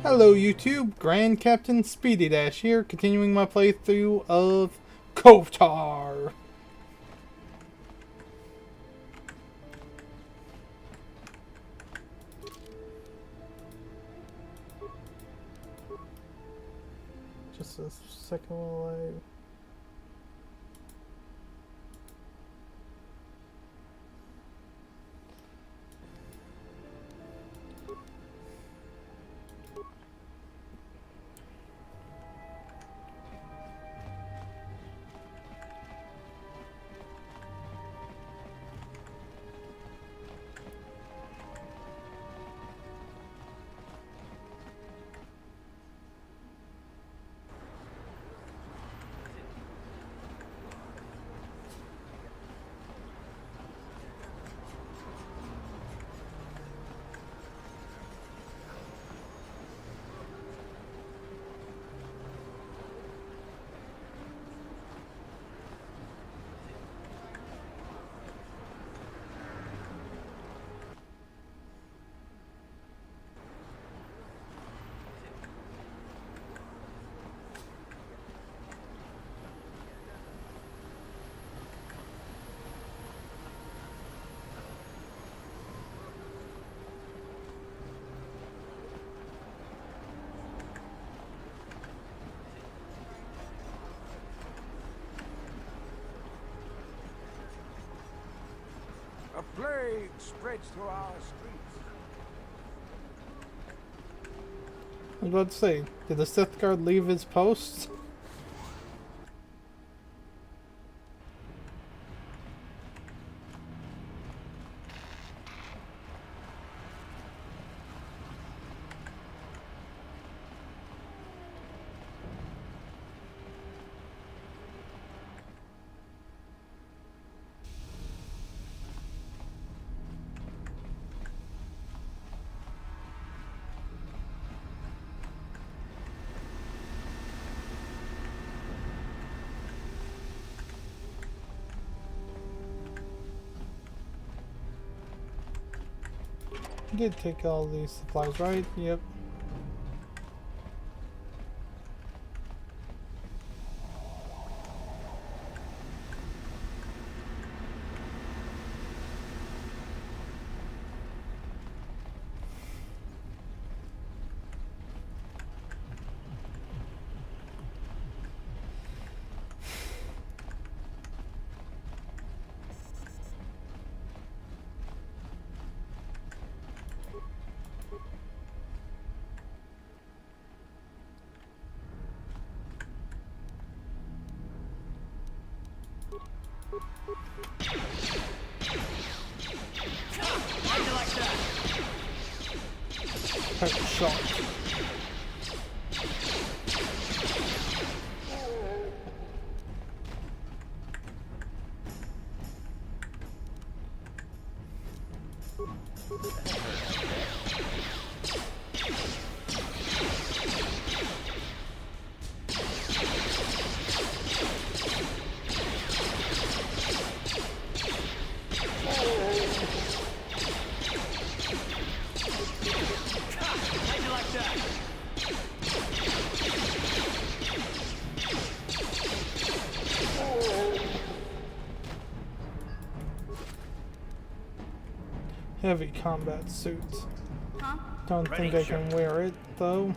Hello YouTube, Grand Captain Speedy Dash here, continuing my playthrough of Kotar. Just a second while I... A plague spreads through our streets. I was about to say, did the Sith Guard leave his post? I did take all these supplies, right? Yep. Shot. Heavy combat suit. Huh? Don't think I can wear it, though.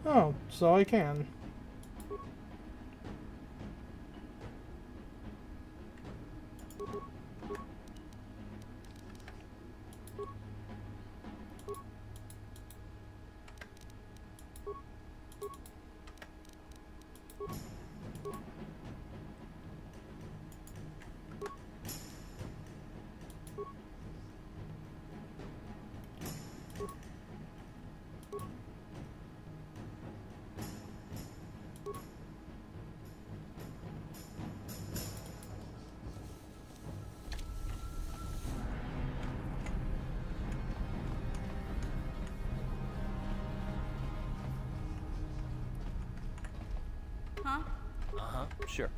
Oh, so I can. huh? Uh-huh, sure.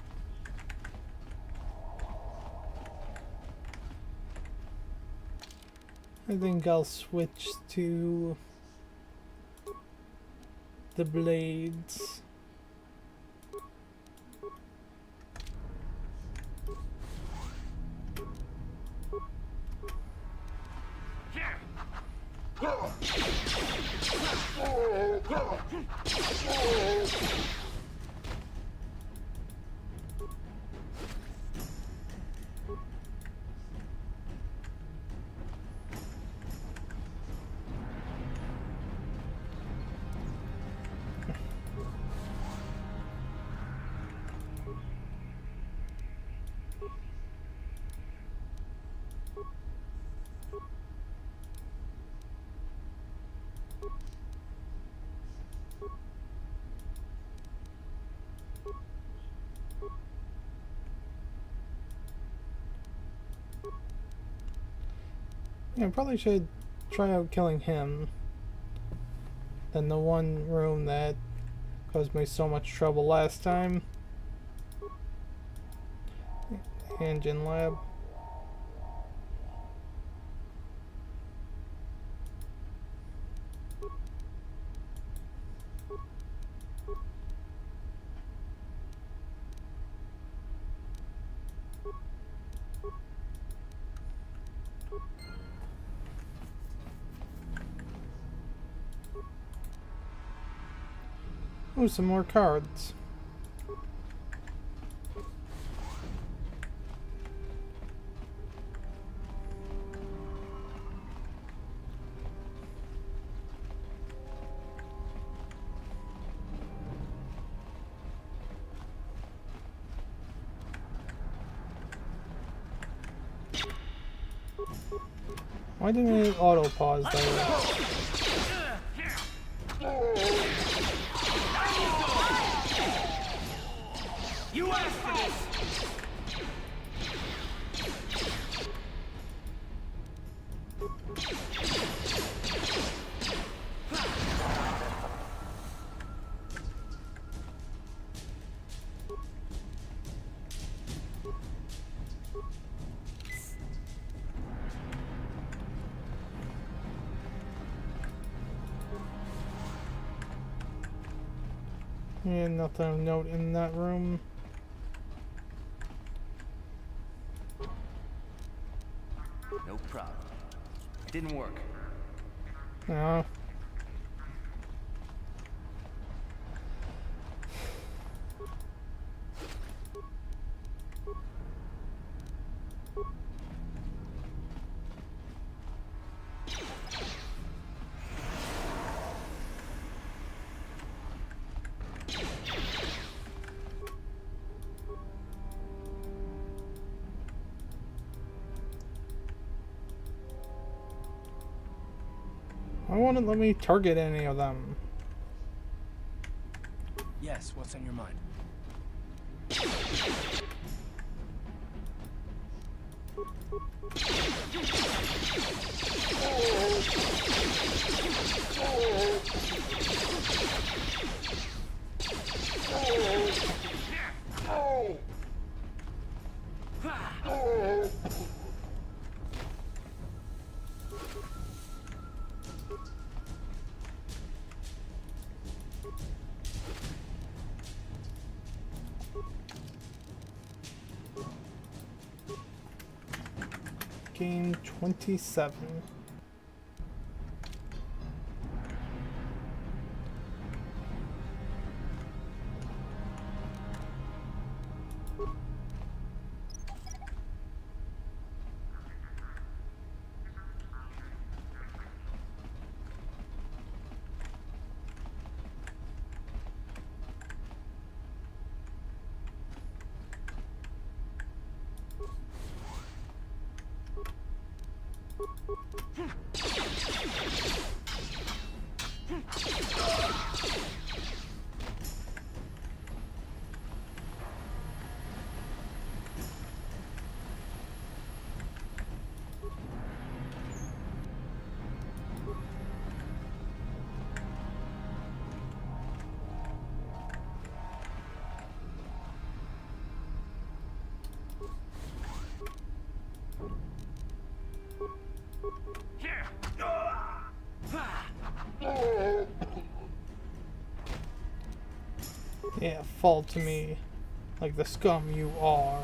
I think I'll switch to the blades. Yeah, I probably should try out killing him. Than the one room that caused me so much trouble last time. Engine lab. Ooh, some more cards. Why didn't it auto pause there? You asked for this! And nothing of note in that room. No problem. Didn't work. No. Why won't it let me target any of them? Yes, what's on your mind? Game 27. Yeah, fall to me like the scum you are.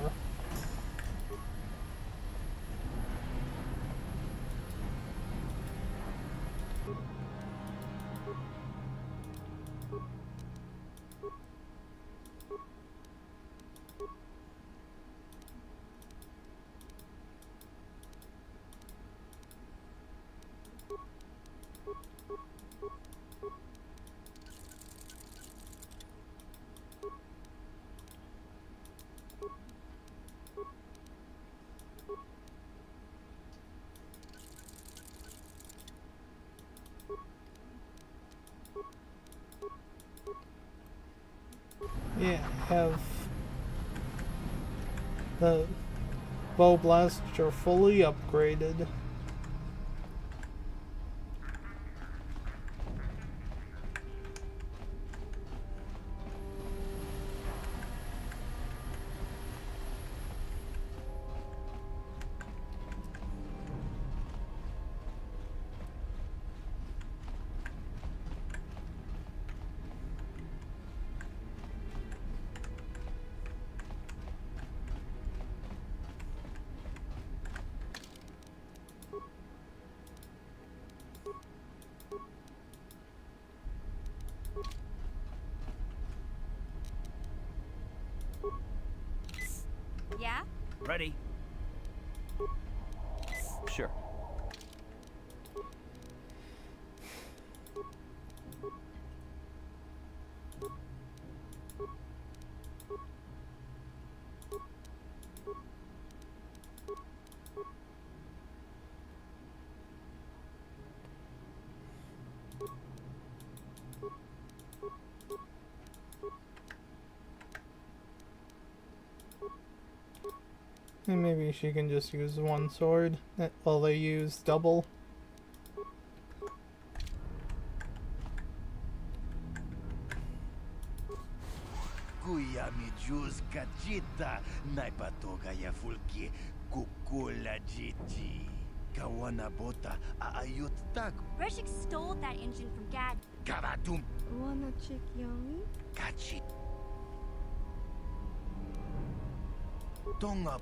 Yeah, have the bow blaster fully upgraded. Yeah? Ready? Sure. And maybe she can just use one sword while they use double. Kuya mi Diyos kachita, naipatoga ya fulki, kukula jiji. Kawana bota aayot tak, Reshik stole that engine from Gad. karatum Wanna chick yummy? kachi. Tongap.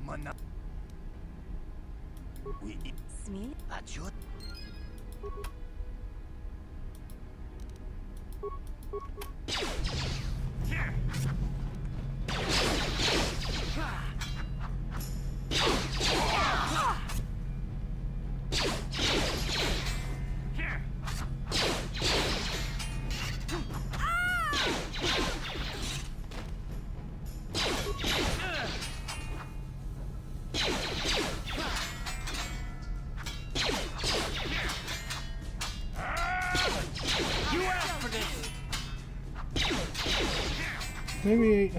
Mana. We Smee? achot. Maybe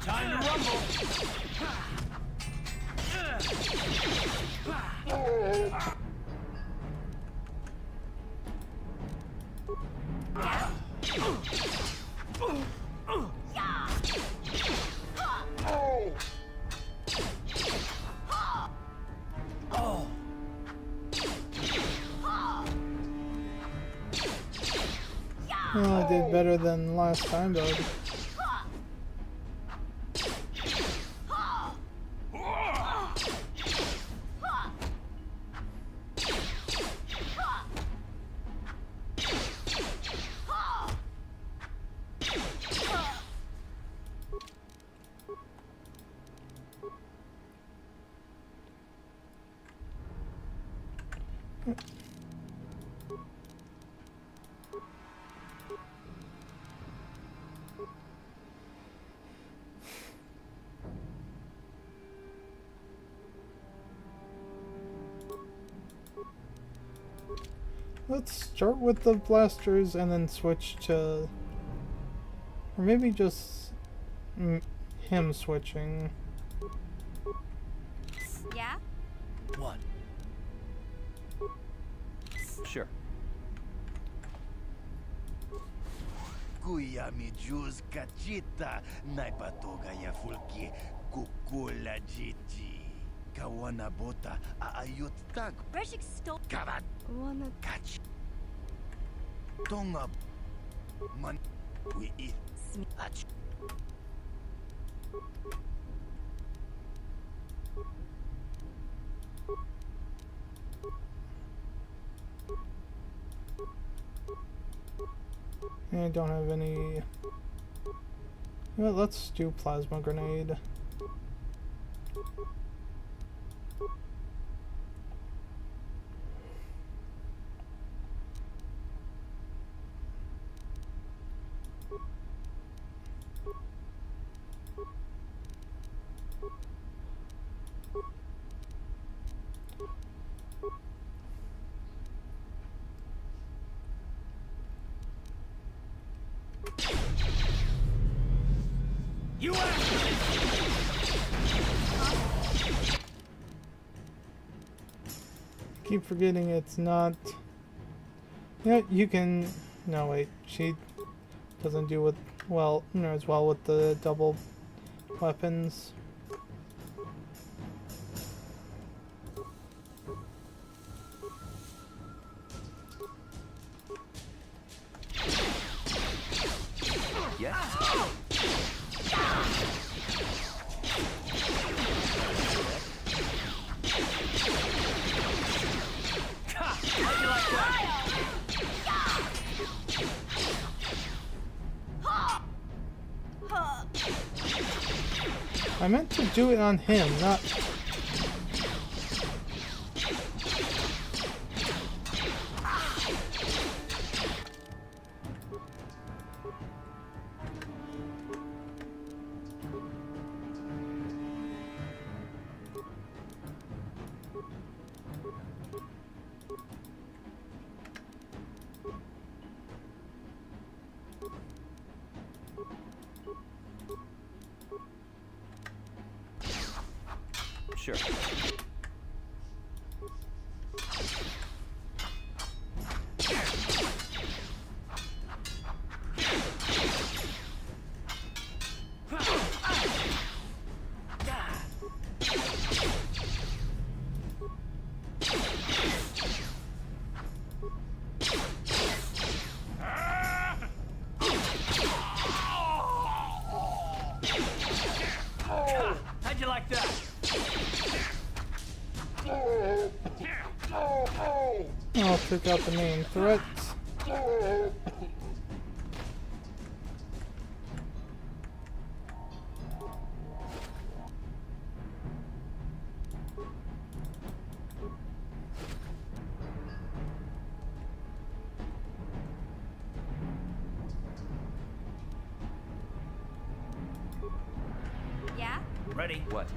Time to rumble. well, I did better than last time, though. Let's start with the blasters and then switch to... Or maybe just him switching. Yeah? One. Sure. Kuya mi Diyos kachita, naipatoga ya fulki, kukula jiji. Kawana bota aayot tag. Breshik stole. Karat Wanna catch. Tonga. Man. We eat. Ach. I don't have any. Well, let's do plasma grenade. You Keep forgetting it's not. Yeah, you can. No, wait. She doesn't do with as well with the double weapons. Yes. How'd you like that? I meant to do it on him, not. Sure. How'd you like that? I'll take out the main threat. Yeah? Ready? What?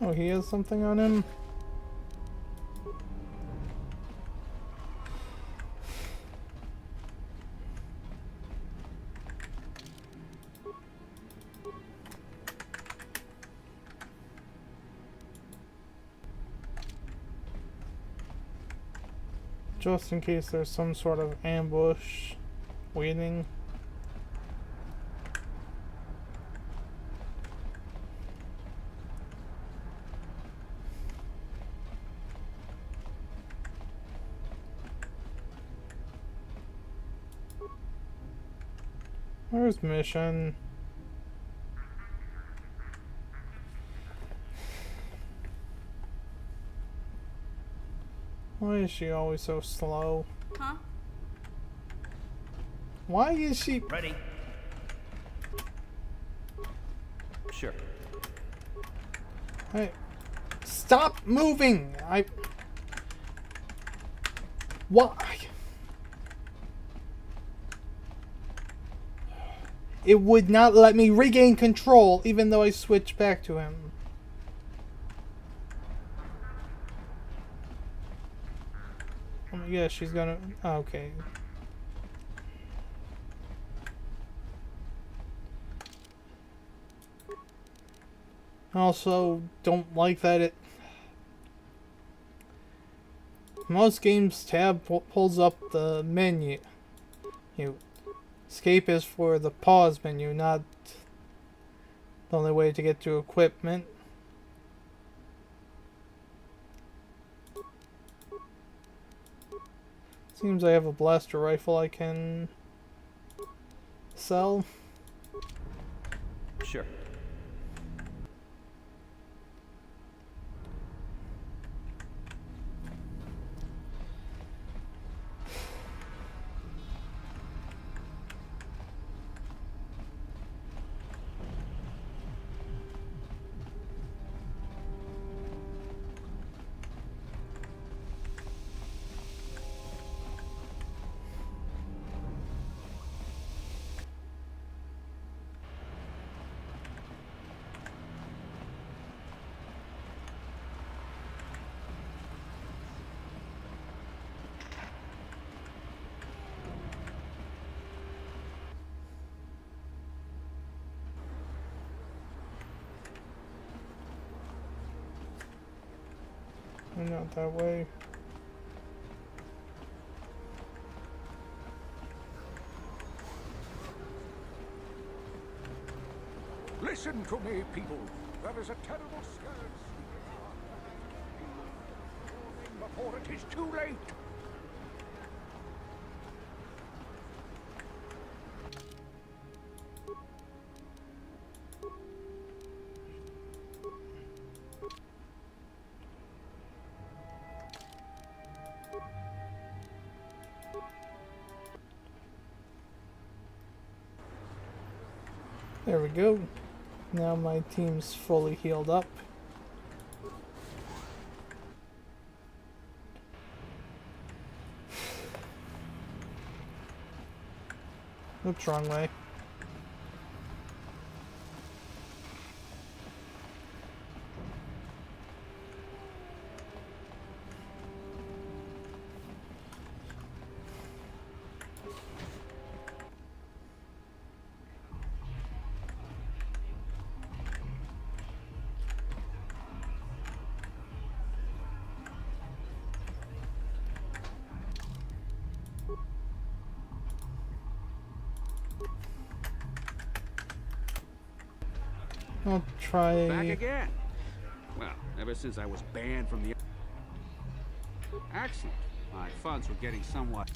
Oh, he has something on him? Just in case there's some sort of ambush waiting. Where's Mission? Why is she always so slow? Huh? Why is she... Ready? Sure. Hey, stop moving! Why? It would not let me regain control even though I switched back to him. Oh, yeah, she's gonna... Okay. Also, don't like that it... Most games tab pulls up the menu. Escape is for the pause menu, not the only way to get to equipment. Seems I have a blaster rifle I can sell. Sure. Not that way. Listen to me, people. There is a terrible scourge before it is too late. There we go. Now my team's fully healed up. Oops, wrong way. I'll try... Back again. Well, ever since I was banned from the... Excellent. My funds were getting somewhat...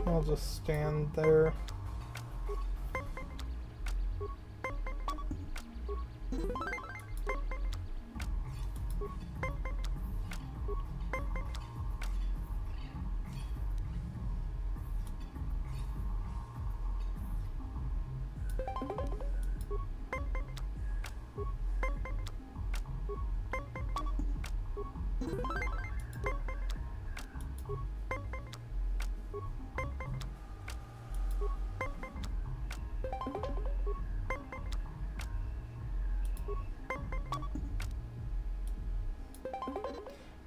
I'll just stand there.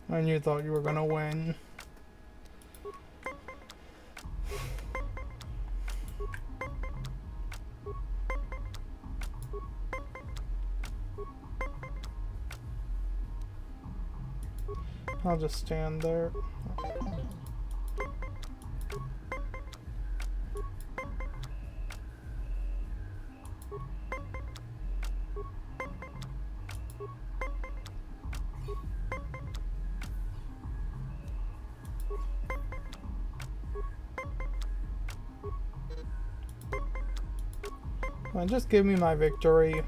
And you thought you were gonna win. I'll just stand there. Come on, just give me my victory.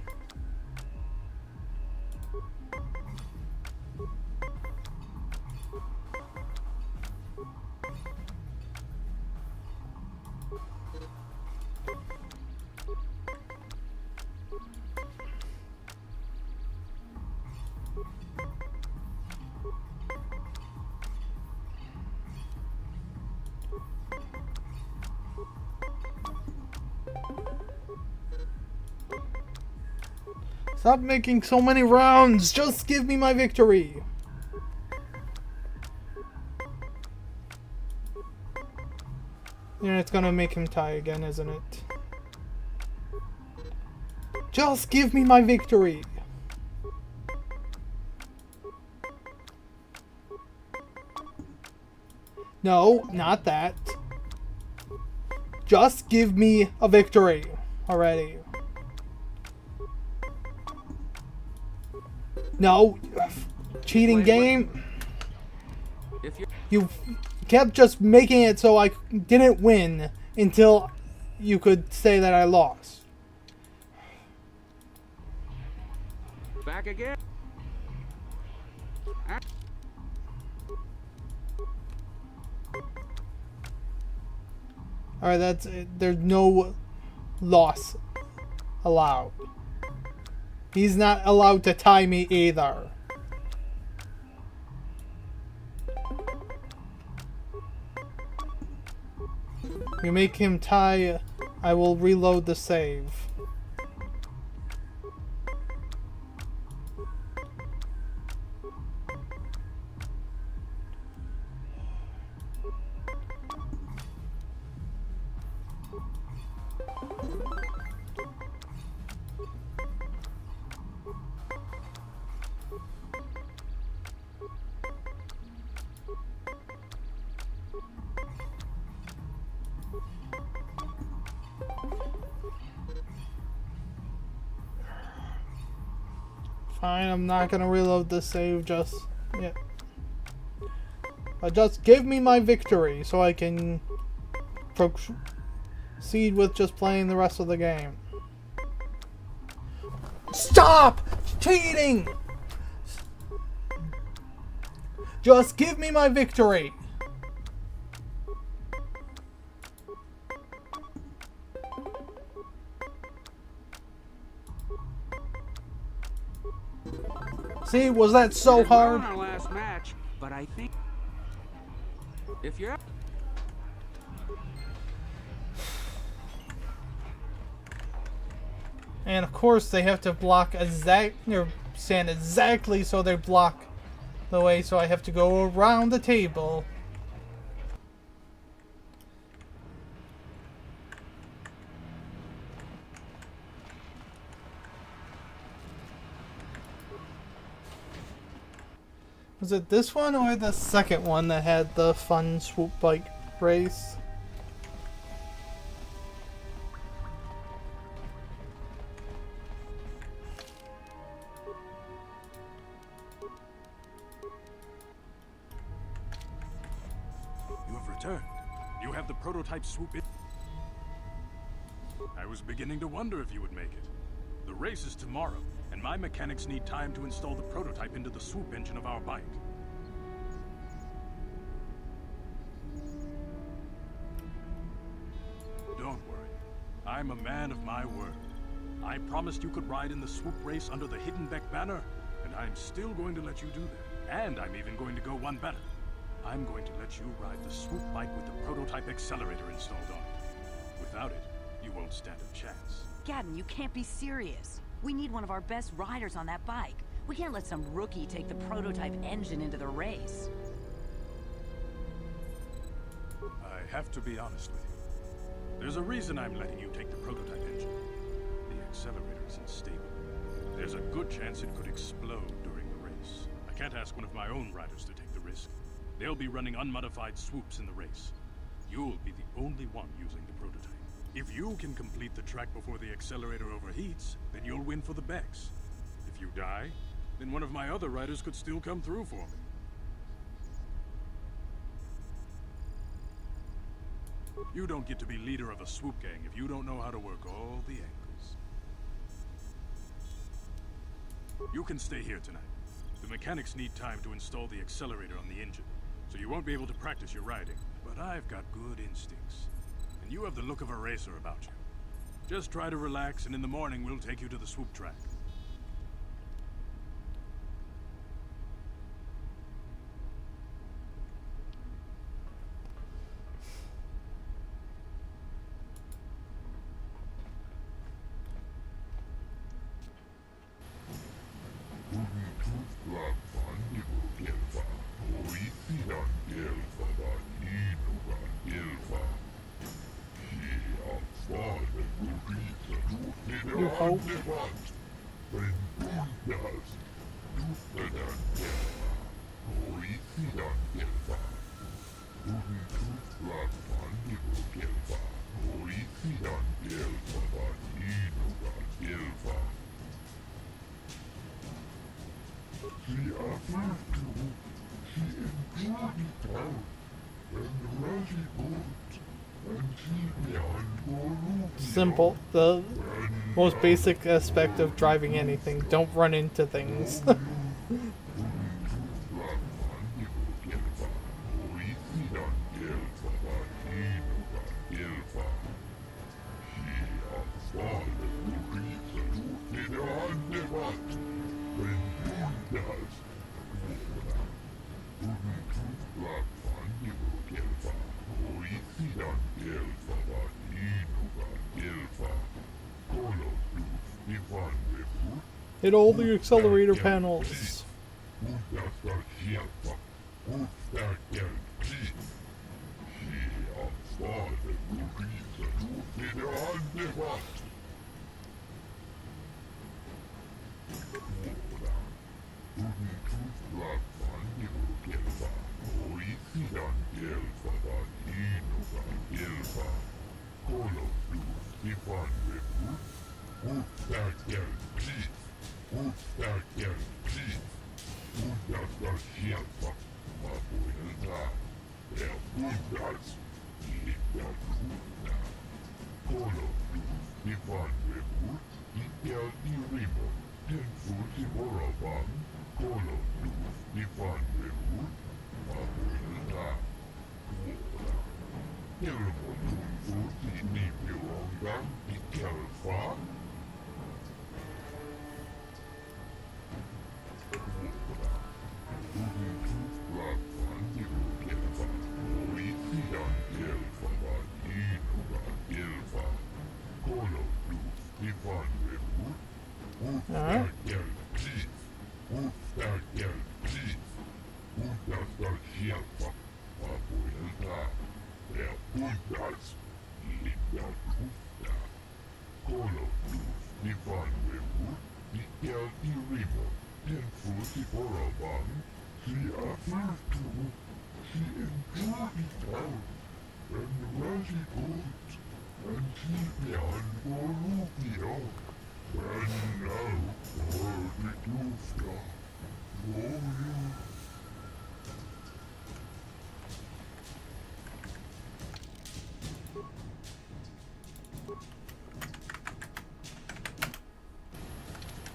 Stop making so many rounds! Just give me my victory! Yeah, it's gonna make him tie again, isn't it? Just give me my victory! No, not that. Just give me a victory already. No, cheating game. You kept just making it so I didn't win until you could say that I lost. Back again. Alright, that's it. There's no loss allowed. He's not allowed to tie me either. You make him tie, I will reload the save. Fine, I'm not gonna reload the save just yet. But just give me my victory so I can proceed with just playing the rest of the game. Stop cheating! Just give me my victory! See, was that so hard? Our last match, but I think if you're And of course they have to block or stand exactly so they block the way, so I have to go around the table. Was it this one or the second one that had the fun swoop bike race? You have returned. You have the prototype swoop in. I was beginning to wonder if you would make it. The race is tomorrow, and my mechanics need time to install the prototype into the swoop engine of our bike. Don't worry. I'm a man of my word. I promised you could ride in the swoop race under the Hidden Beck banner, and I'm still going to let you do that. And I'm even going to go one better. I'm going to let you ride the swoop bike with the prototype accelerator installed on it. Without it, you won't stand a chance. Gadden, you can't be serious. We need one of our best riders on that bike. We can't let some rookie take the prototype engine into the race. I have to be honest with you. There's a reason I'm letting you take the prototype engine. The accelerator is unstable. There's a good chance it could explode during the race. I can't ask one of my own riders to take the risk. They'll be running unmodified swoops in the race. You'll be the only one using the prototype. If you can complete the track before the accelerator overheats, then you'll win for the Becks. If you die, then one of my other riders could still come through for me. You don't get to be leader of a swoop gang if you don't know how to work all the angles. You can stay here tonight. The mechanics need time to install the accelerator on the engine, so you won't be able to practice your riding. But I've got good instincts, and you have the look of a racer about you. Just try to relax, and in the morning we'll take you to the swoop track. You hope. Simple. The most basic aspect of driving anything. Don't run into things. Hit all the accelerator panels. Alright.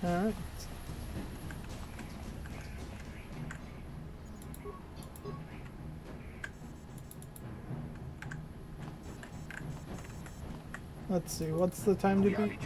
Alright. Let's see, what's the time to be?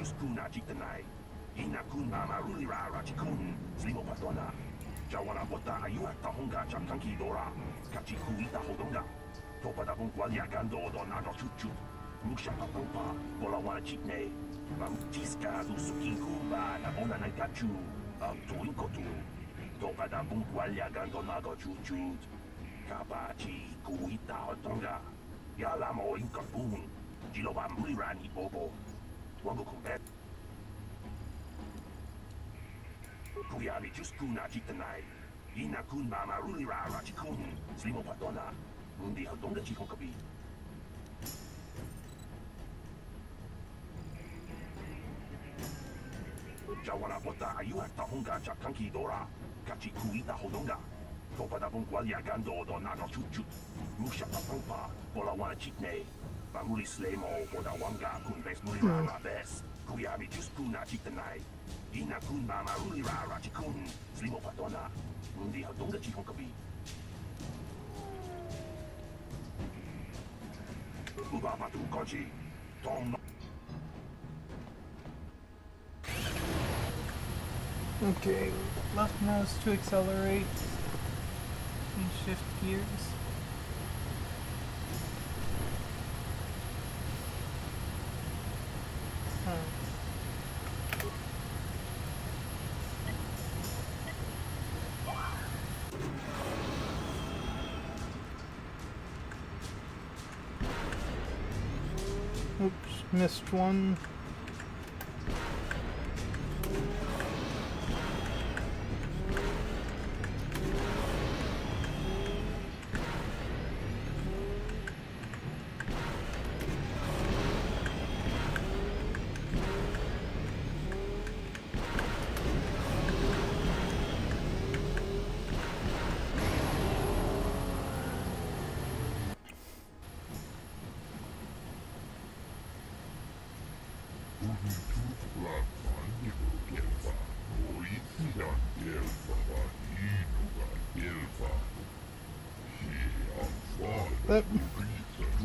Pamuli slemo boda wanga kun bes muli rara bes. Kuyabi just kuna chitanai. Ina kun mama ruli rara chikun. Slimo patona. Mundi hadonga chikon kabi. Uba patu kochi. Tom. Okay, left mouse to accelerate and shift gears. Oops, missed one.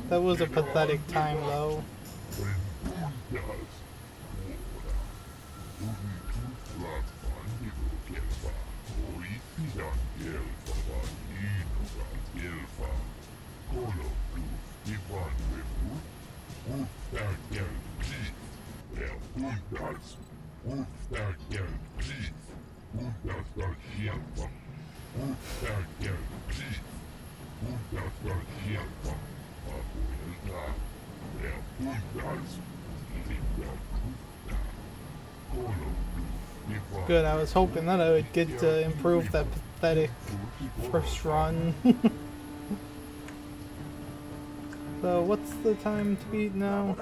That was a pathetic time, though. Good, I was hoping that I would get to improve that pathetic first run. So, what's the time to beat now?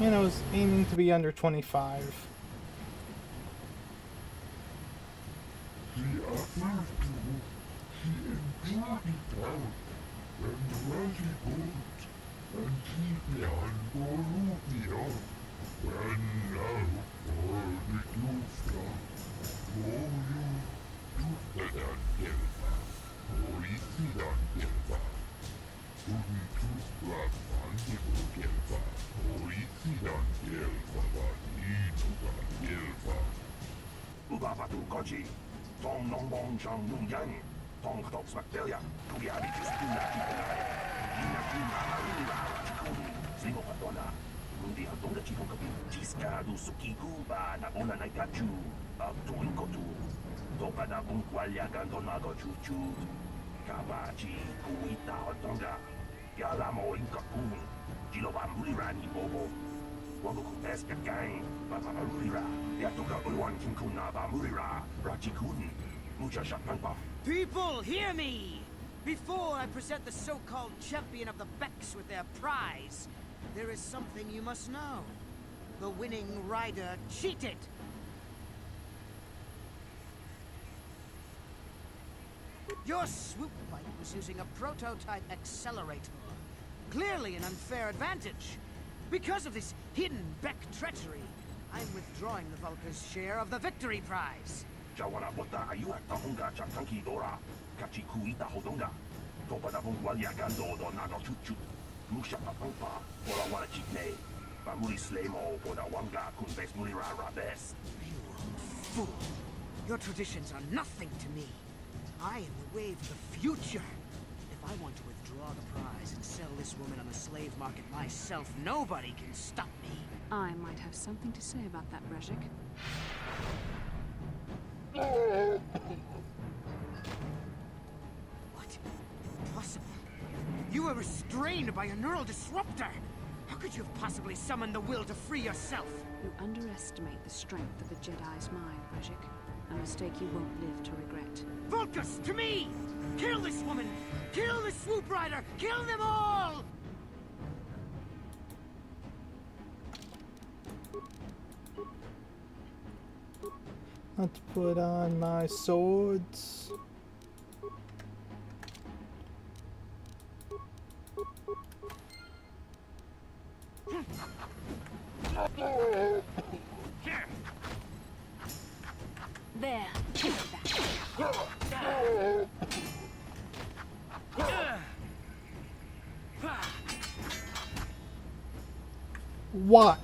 And I was aiming to be under 25. People, hear me! Before I present the so-called champion of the Becks with their prize, there is something you must know. The winning rider cheated! Your swoop bike was using a prototype accelerator. Clearly an unfair advantage. Because of this hidden Beck treachery, I'm withdrawing the Vulca's share of the victory prize. You fool! Your traditions are nothing to me. I am the wave of the future. If If I want to withdraw the prize and sell this woman on the slave market myself, nobody can stop me. I might have something to say about that, Brezhik. What? Impossible. You were restrained by a neural disruptor. How could you have possibly summoned the will to free yourself? You underestimate the strength of the Jedi's mind, Brezhik. A mistake you won't live to regret. Vulcus, to me! Kill this woman! Kill the swoop rider! Kill them all! Let's put on my swords. There. What?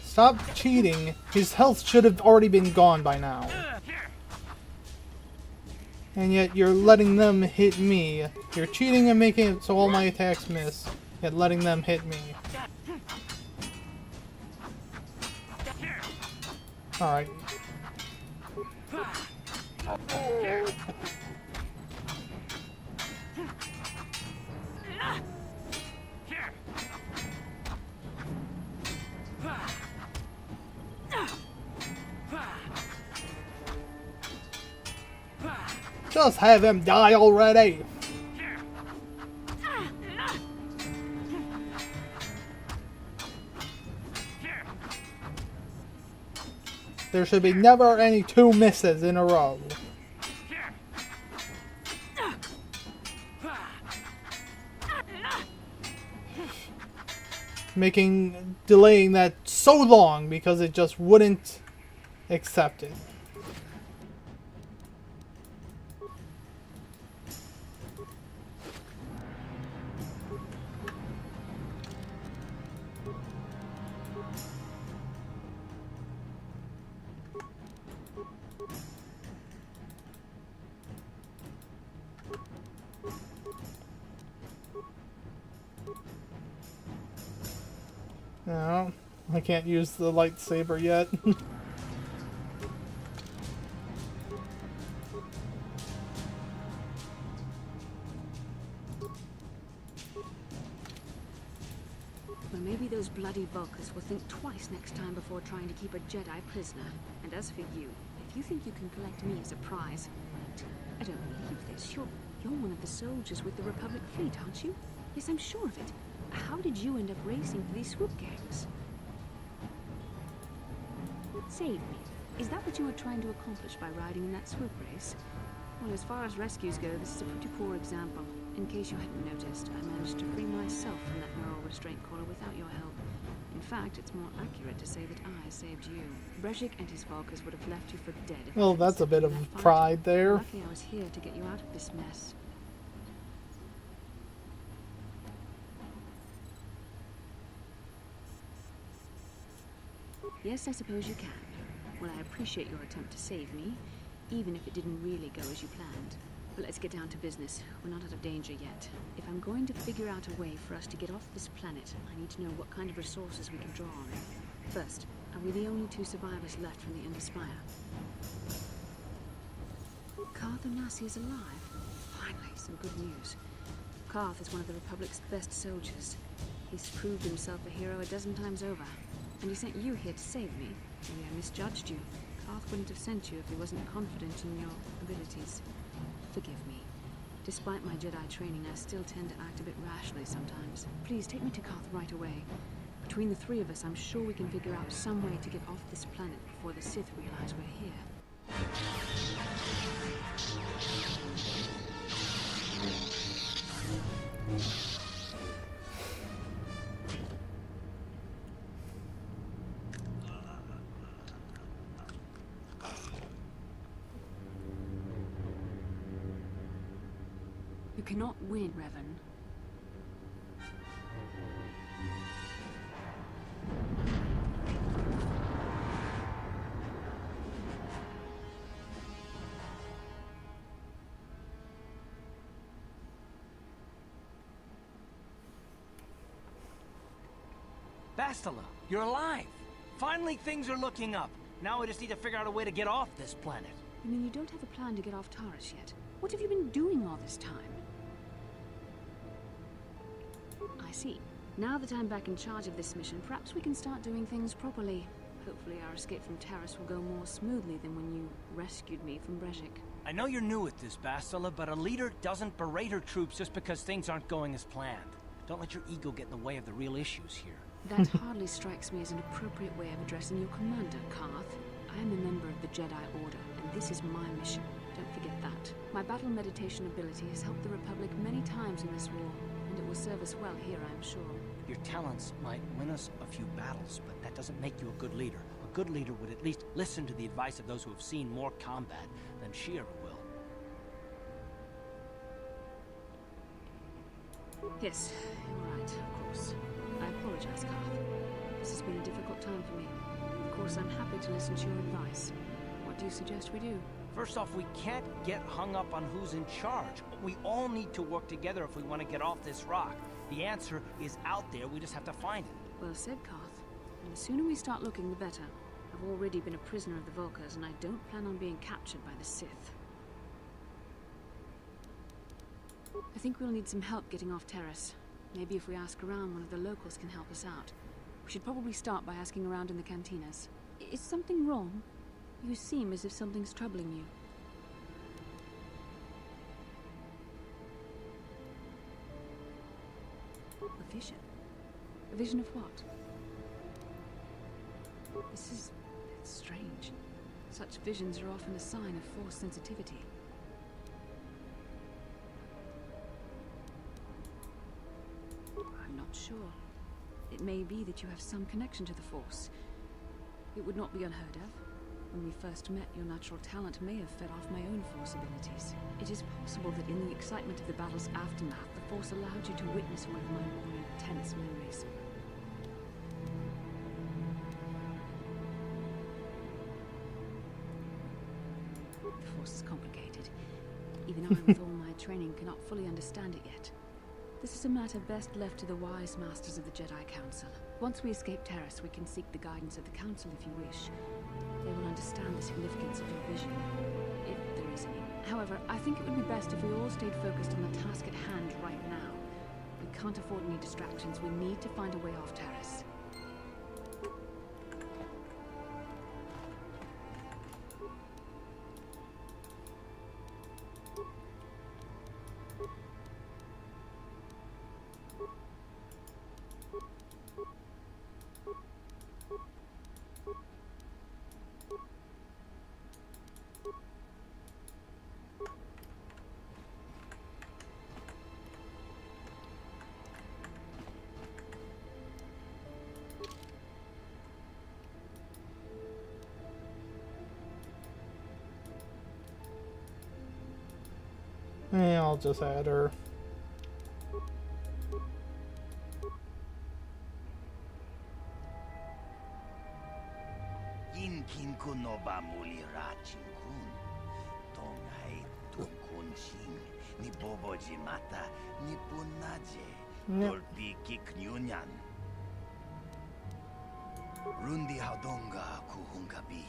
Stop cheating. His health should have already been gone by now. And yet you're letting them hit me. You're cheating and making it so all my attacks miss, yet letting them hit me. Alright. Just have him die already! There should be never any 2 misses in a row. Delaying that so long because it just wouldn't accept it. No, I can't use the lightsaber yet. Well, maybe those bloody Vulcans will think twice next time before trying to keep a Jedi prisoner. And as for you, if you think you can collect me as a prize, wait, I don't believe this. You're one of the soldiers with the Republic fleet, aren't you? Yes, I'm sure of it. How did you end up racing for these swoop gangs? Save me. Is that what you were trying to accomplish by riding in that swoop race? Well, as far as rescues go, this is a pretty poor example. In case you hadn't noticed, I managed to free myself from that neural restraint collar without your help. In fact, it's more accurate to say that I saved you. Brezhik and his Vulcans would have left you for dead. Well, that's a bit of pride there. Luckily, I was here to get you out of this mess. Yes, I suppose you can. Well, I appreciate your attempt to save me, even if it didn't really go as you planned. But let's get down to business. We're not out of danger yet. If I'm going to figure out a way for us to get off this planet, I need to know what kind of resources we can draw on. First, are we the only 2 survivors left from the Ender Spire? Karth Onasi is alive. Finally, some good news. Karth is one of the Republic's best soldiers. He's proved himself a hero a dozen times over. And he sent you here to save me. Maybe I misjudged you. Karth wouldn't have sent you if he wasn't confident in your abilities. Forgive me. Despite my Jedi training, I still tend to act a bit rashly sometimes. Please take me to Karth right away. Between the 3 of us, I'm sure we can figure out some way to get off this planet before the Sith realize we're here. You cannot win, Revan. Bastila, you're alive. Finally, things are looking up. Now we just need to figure out a way to get off this planet. You mean you don't have a plan to get off Taurus yet? What have you been doing all this time? I see. Now that I'm back in charge of this mission, perhaps we can start doing things properly. Hopefully our escape from Taurus will go more smoothly than when you rescued me from Brezhik. I know you're new at this, Bastila, but a leader doesn't berate her troops just because things aren't going as planned. Don't let your ego get in the way of the real issues here. That hardly strikes me as an appropriate way of addressing your commander, Karth. I am a member of the Jedi Order, and this is my mission. Don't forget that. My battle meditation ability has helped the Republic many times in this war, and it will serve us well here, I'm sure. Your talents might win us a few battles, but that doesn't make you a good leader. A good leader would at least listen to the advice of those who have seen more combat than she ever will. Yes, you're right, of course. I apologize, Karth. This has been a difficult time for me. Of course, I'm happy to listen to your advice. What do you suggest we do? First off, we can't get hung up on who's in charge. We all need to work together if we want to get off this rock. The answer is out there, we just have to find it. Well said, Karth. And the sooner we start looking, the better. I've already been a prisoner of the Volkers, and I don't plan on being captured by the Sith. I think we'll need some help getting off Taurus. Maybe if we ask around, one of the locals can help us out. We should probably start by asking around in the cantinas. Is something wrong? You seem as if something's troubling you. A vision? A vision of what? It's strange. Such visions are often a sign of Force sensitivity. I'm not sure. It may be that you have some connection to the Force. It would not be unheard of. When we first met, your natural talent may have fed off my own Force abilities. It is possible that in the excitement of the battle's aftermath, the Force allowed you to witness one of my more intense memories. The Force is complicated. Even I, with all my training, cannot fully understand it yet. This is a matter best left to the wise masters of the Jedi Council. Once we escape Taurus, we can seek the guidance of the Council if you wish. They will understand the significance of your vision, if there is any. However, I think it would be best if we all stayed focused on the task at hand right now. We can't afford any distractions. We need to find a way off Taurus. Yeah, I'll just add her. Inkin kuno ba muli rachin kun. Tongai tunkun sing ni boboji mata ni punaje. Dolpi kiknyunyan. Rundi haudonga kuhungabi.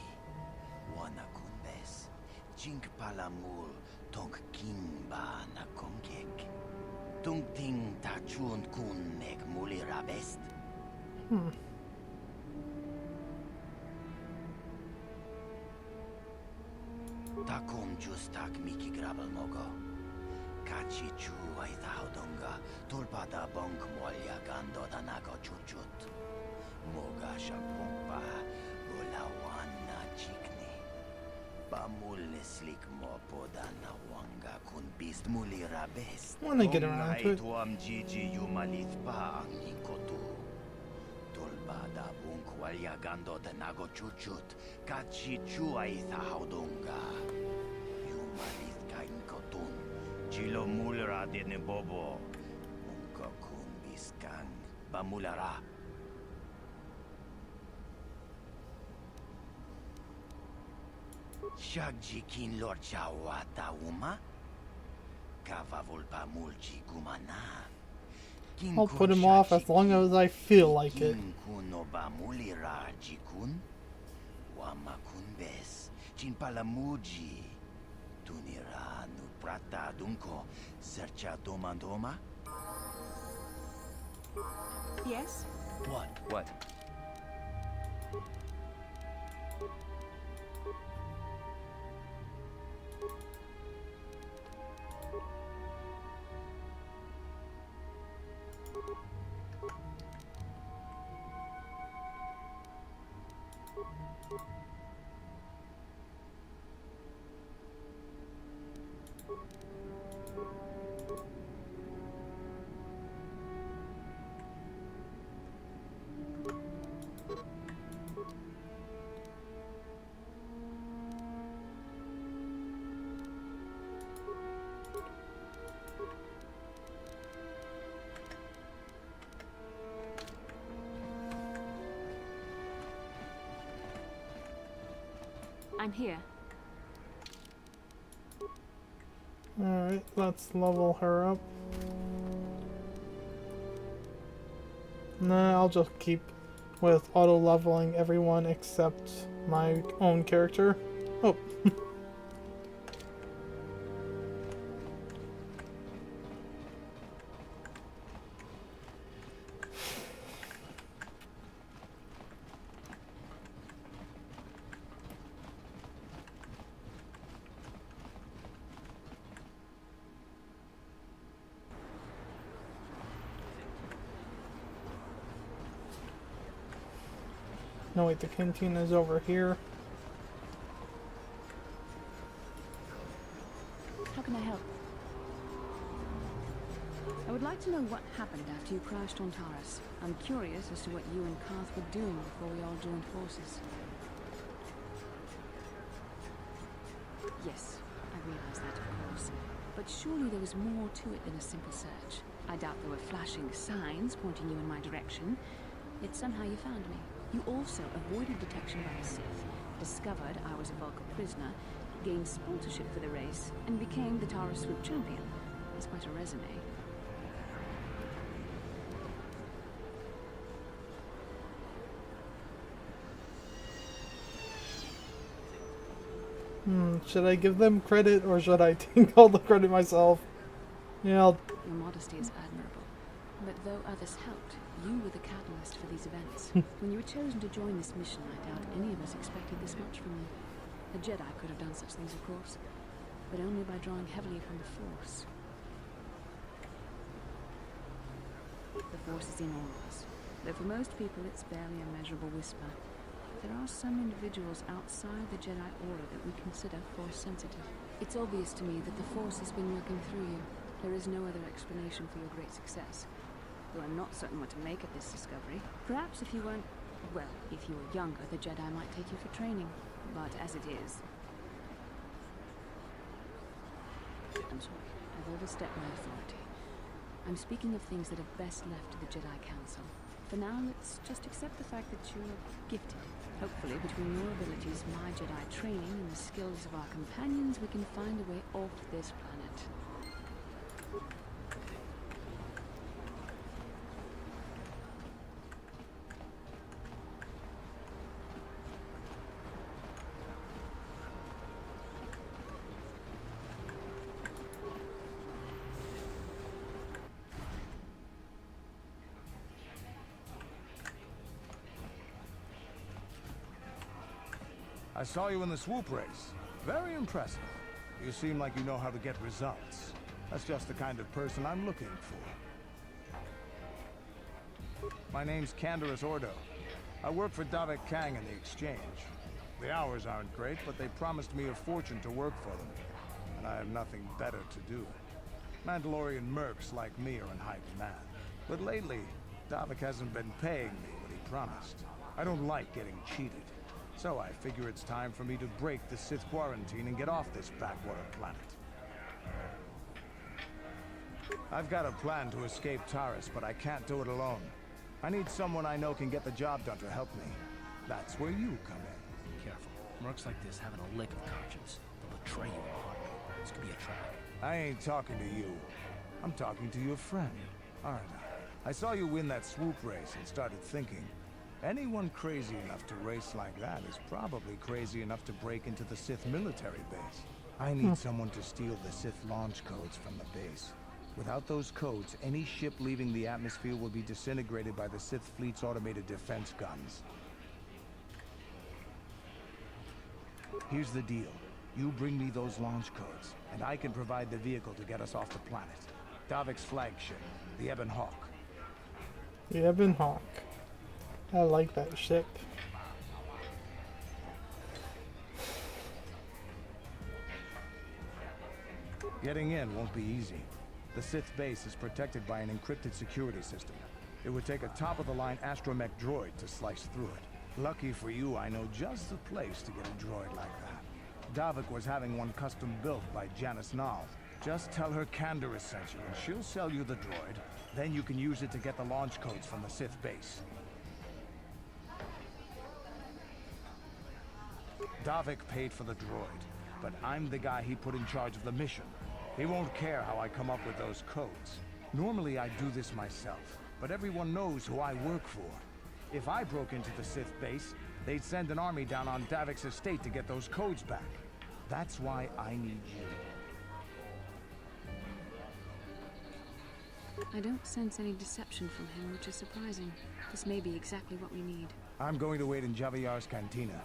Wana kunbes. Jink palamul tong kimba na kongek. Tung ting tachun kun nek muli rabest. Takom justak miki grabal mogo. Kachi chu ay taudonga tulpada bonk molya gando da nago chuchut. Moga shagpumpa bulawan na chikni. Bamul neslik mo poda na wanga kun bist muli rabest. When I get around to it. Tuam jiji yumalit pa ang ikotu. Tulpada bonk walya gando da nago chuchut. Kachi chu ay taudonga. Yumalit ka inkotun. Chilo mulra de bobo. Munko kun biskang. Bamulara. Shagji kin lord chawata uma? Kava volpa mulchi gumana. I'll put him off as long as I feel like it. Kuno bamulira jikun. Wamakun bes. Chinpalamuji. Tunira nu prata dunko. Sercha domandoma. Yes? What? I'm here. Alright, let's level her up. Nah, I'll just keep with auto-leveling everyone except my own character. Oh. No, wait, the cantina is over here. How can I help? I would like to know what happened after you crashed on Taurus. I'm curious as to what you and Karth were doing before we all joined forces. Yes, I realize that, of course. But surely there was more to it than a simple search. I doubt there were flashing signs pointing you in my direction. Yet somehow you found me. You also avoided detection by the Sith, discovered I was a Vulcan prisoner, gained sponsorship for the race, and became the Taurus Swoop champion. That's quite a resume. Should I give them credit or should I take all the credit myself? Yeah, Your modesty is admirable. But though others helped, you were the catalyst for these events. When you were chosen to join this mission, I doubt any of us expected this much from you. A Jedi could have done such things, of course, but only by drawing heavily from the Force. The Force is in all of us, though for most people it's barely a measurable whisper. There are some individuals outside the Jedi Order that we consider Force-sensitive. It's obvious to me that the Force has been working through you. There is no other explanation for your great success. Though I'm not certain what to make of this discovery. Perhaps if you weren't... well, if you were younger, the Jedi might take you for training. But as it is... I'm sorry. I've overstepped my authority. I'm speaking of things that are best left to the Jedi Council. For now, let's just accept the fact that you're gifted. Hopefully, between your abilities, my Jedi training, and the skills of our companions, we can find a way off this planet. I saw you in the swoop race. Very impressive. You seem like you know how to get results. That's just the kind of person I'm looking for. My name's Canderous Ordo. I work for Davik Kang in the Exchange. The hours aren't great, but they promised me a fortune to work for them. And I have nothing better to do. Mandalorian mercs like me are in high demand. But lately, Davik hasn't been paying me what he promised. I don't like getting cheated. So I figure it's time for me to break the Sith quarantine and get off this backwater planet. I've got a plan to escape Taurus, but I can't do it alone. I need someone I know can get the job done to help me. That's where you come in. Careful. Mercs like this haven't a lick of conscience. They'll betray you in a heartbeat. This could be a trap. I ain't talking to you. I'm talking to your friend, aren't I? I saw you win that swoop race and started thinking, anyone crazy enough to race like that is probably crazy enough to break into the Sith military base. I need someone to steal the Sith launch codes from the base. Without those codes, any ship leaving the atmosphere will be disintegrated by the Sith fleet's automated defense guns. Here's the deal. You bring me those launch codes, and I can provide the vehicle to get us off the planet. Davik's flagship, the Ebon Hawk. The Ebon Hawk. I like that ship. Getting in won't be easy. The Sith base is protected by an encrypted security system. It would take a top-of-the-line astromech droid to slice through it. Lucky for you, I know just the place to get a droid like that. Davik was having one custom built by Janice Nall. Just tell her Canderous sent you, and she'll sell you the droid. Then you can use it to get the launch codes from the Sith base. Davik paid for the droid, but I'm the guy he put in charge of the mission. He won't care how I come up with those codes. Normally I do this myself, but everyone knows who I work for. If I broke into the Sith base, they'd send an army down on Davik's estate to get those codes back. That's why I need you. I don't sense any deception from him, which is surprising. This may be exactly what we need. I'm going to wait in Javier's cantina.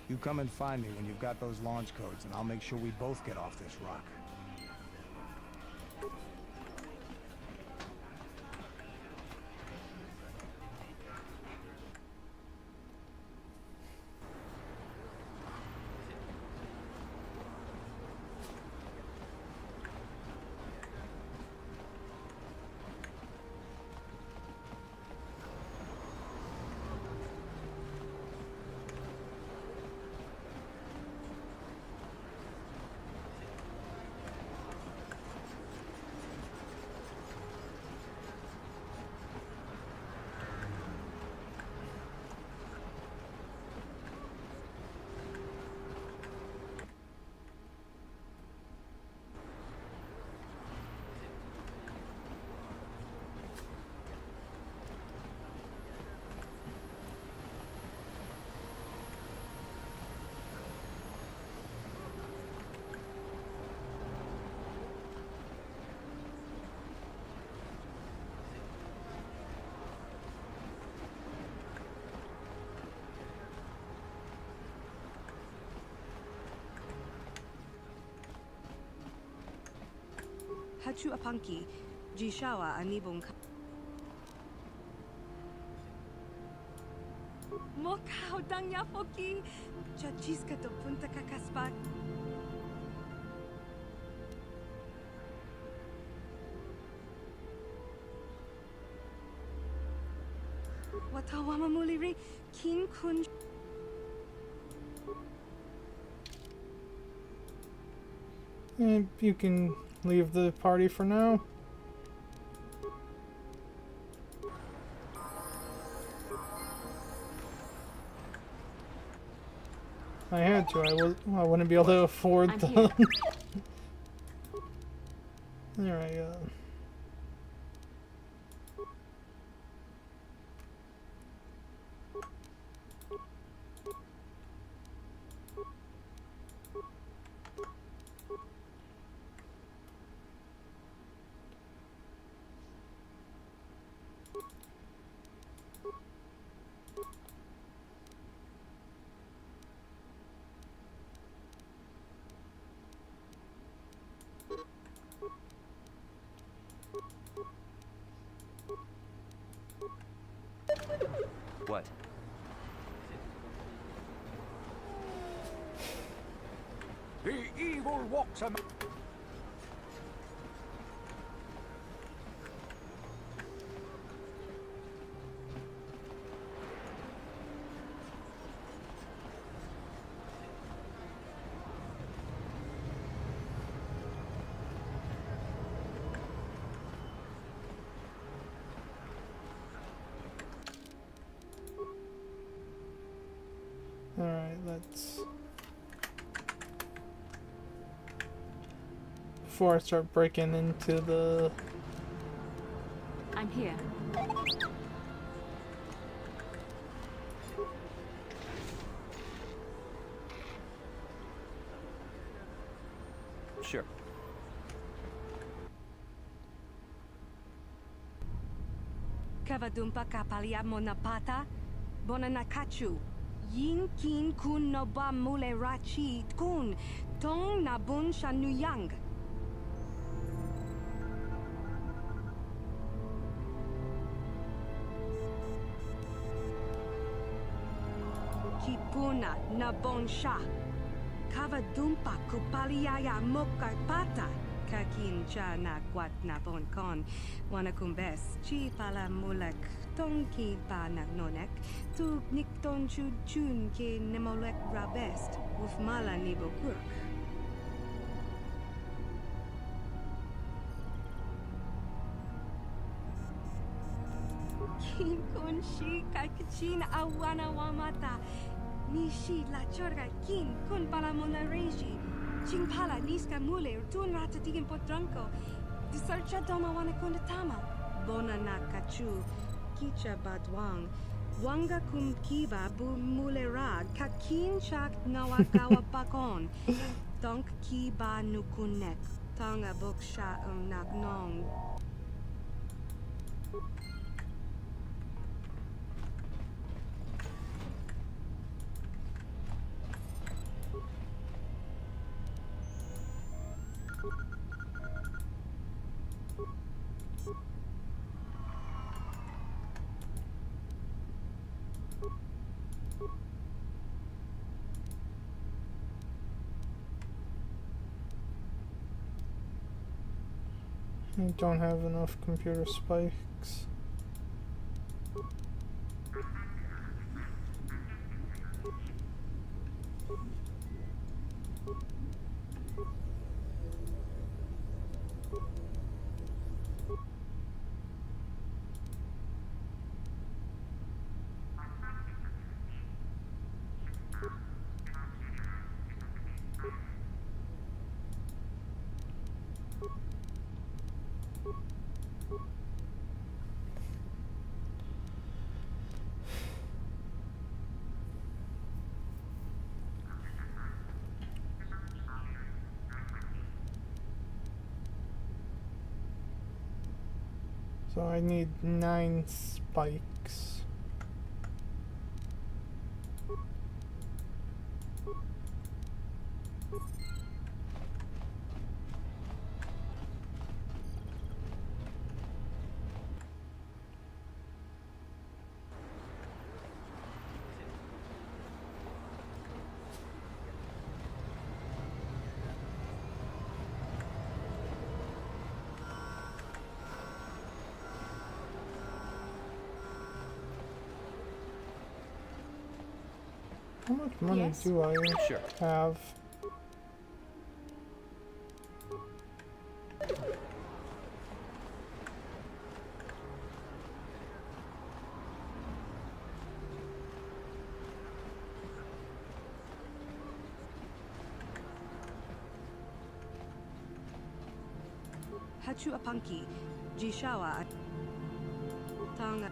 You come and find me when you've got those launch codes, and I'll make sure we both get off this rock. Hachu apanki, jishawa anibong Mokau dangya foki, chachiska to punta kakaspak. Watawama muliri, kin kun. You can leave the party for now. I had to. I wouldn't be able to afford I'm them. There I go. What? The evil walks a... Alright, let's... Before I start breaking into the I'm here. Sure. Kavadumpa kapalia monapata, bonanakachu. Yin kin kun no ba mule rachi kun, tong na bun shanuyang. Kipuna na bon sha. Kavadumpa kupaliaya mokapata. Kakin cha na kwat na bon kon. Wanakumbes chi pala mulek tong ki pa na nonek. Tu nikton chud chun ke nemolek rabest. Uf mala nibo kurk. Kin kun shi kakachin awana wamata. Nishi la chorga kin kun pala mona reji. Ching pala niska mule tun rata tigin potranco. Di searcha doma wana kunda tama. Bona na kachu. Kicha badwang. Wanga kum kiba bu mule rag. Kakin chak nawagawa bakon. Donk kiba nukunek. Tanga boksha nagnong. I don't have enough computer spikes. So I need 9 spikes. How much money Yes? do I Sure. have? Hachu apanki. Jishawa. Tanga.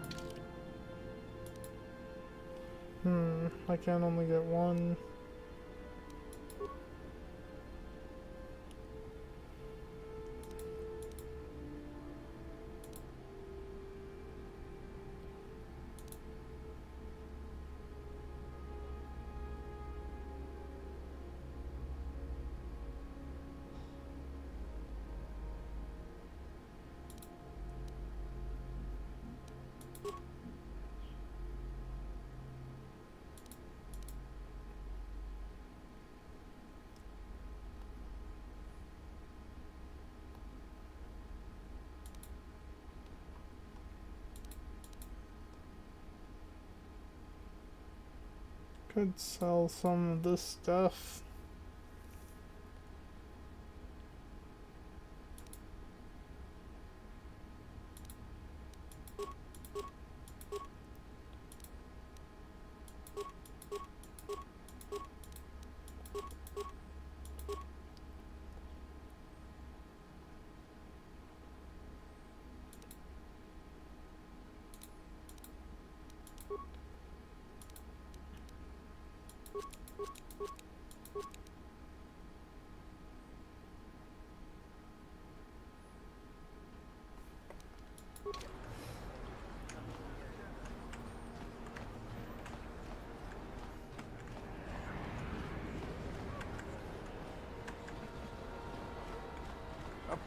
I can only get one. Could sell some of this stuff.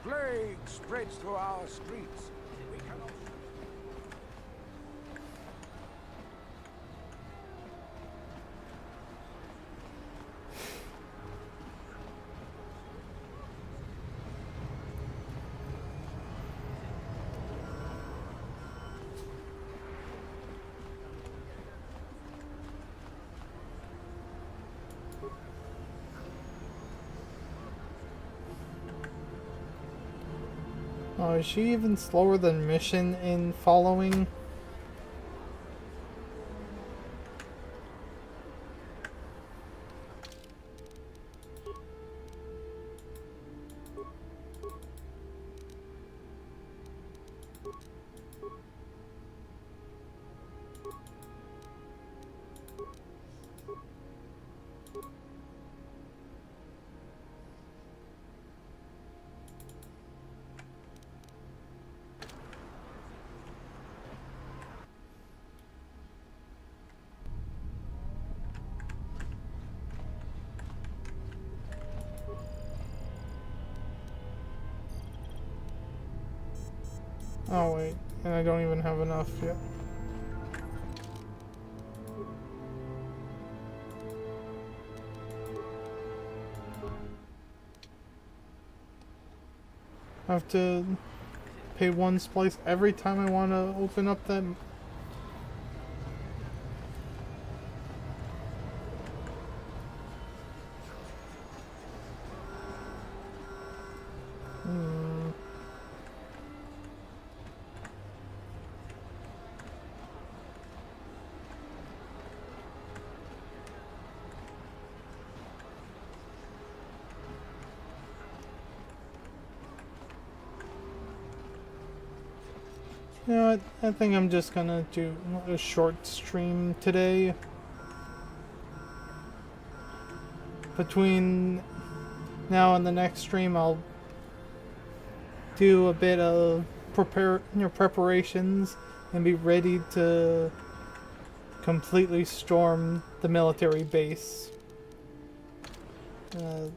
plague spreads through our streets, we cannot... Oh, is she even slower than Mission in following? Oh wait, and I don't even have enough yet. I have to pay one splice every time I want to open up that. You know what? I think I'm just gonna do a short stream today. Between now and the next stream, I'll do a bit of preparations and be ready to completely storm the military base. Alright.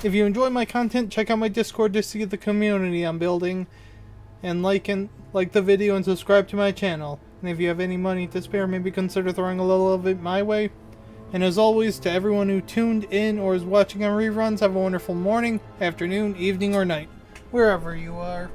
If you enjoy my content, check out my Discord to see the community I'm building. And like the video and subscribe to my channel. And if you have any money to spare, maybe consider throwing a little of it my way. And as always, to everyone who tuned in or is watching on reruns, have a wonderful morning, afternoon, evening, or night, wherever you are.